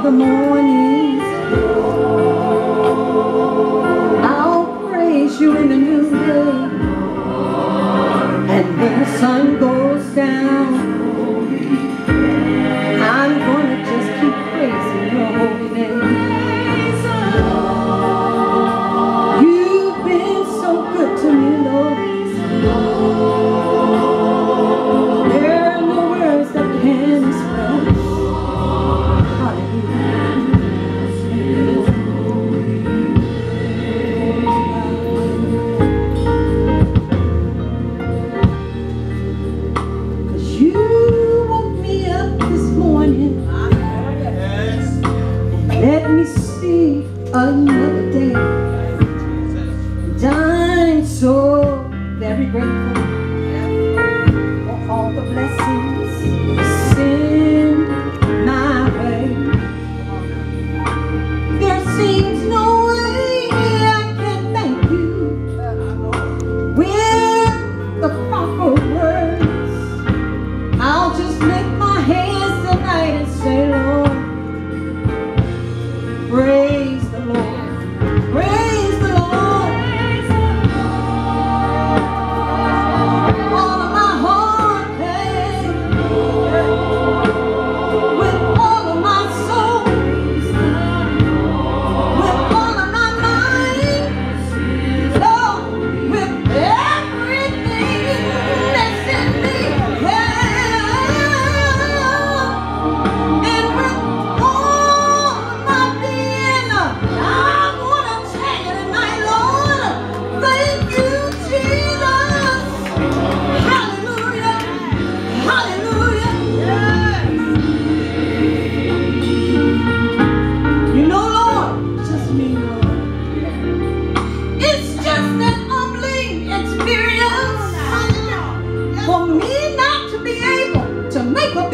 the morning. I'll praise you in the noonday. And when the sun goes down, I'm gonna just keep praising your holy name. You've been so good to me, Lord. There are no words that can express. Let me see another day. And I'm so very grateful for all the blessings you send my way. There seems no way I can thank you with the proper words. I'll just lift my hands tonight and say, Lord, praise the Lord. Praise the Lord. All of my heart, hey. With all of my soul. With all of my mind. Lord, with everything that's in me. Yeah. And with all of my being, I want to tell you tonight, Lord, thank you, Jesus. Hallelujah. Hallelujah. Yes. You know, Lord, just me, Lord. It's just an humbling experience for me not to be able to make a